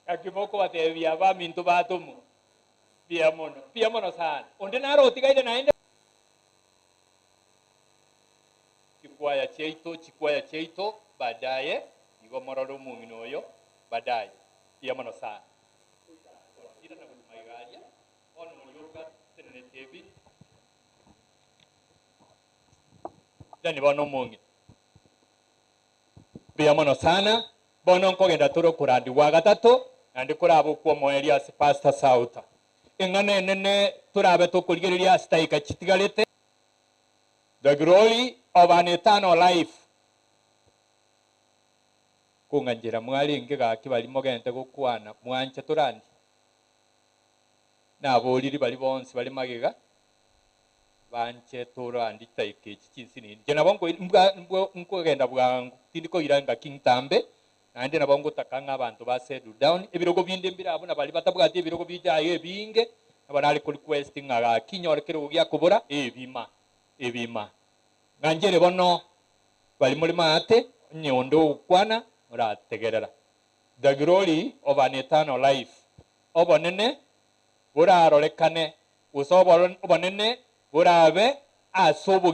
akiboko bate byaba mintu batumu biamono sana onde naro tigaide naende chikwaya cheito baadaye igo mororo mungino yo baadaye biamono sana ira na maigaria ono yoga tenene tebi dani bono mungi biamono sana bono nkogenda turo kurandi wa gatatu andi kurabo kwa Elias Pastor Sauta engane nene turabe tukurigeria staika chitigalete the glory of an eternal life kunganjira mwali ngega kibali mogente gukwana mwanje turandi naboliri bali bonse bali magega banje turandi taike chinsini je nabongo nkogenda bwangu tindiko iranga kingtambe andi nabongo takanga abantu ba settle down ebirogo binde mbirabo nabali batabwati ebirogo bijaye ebinge nabanali ku requesting aga kinyorekero gya kubura ebima nganjere bono bali muri mate nyondo ukwana murategerera the glory of an eternal life obonene burarorekane usobonene burabe asobo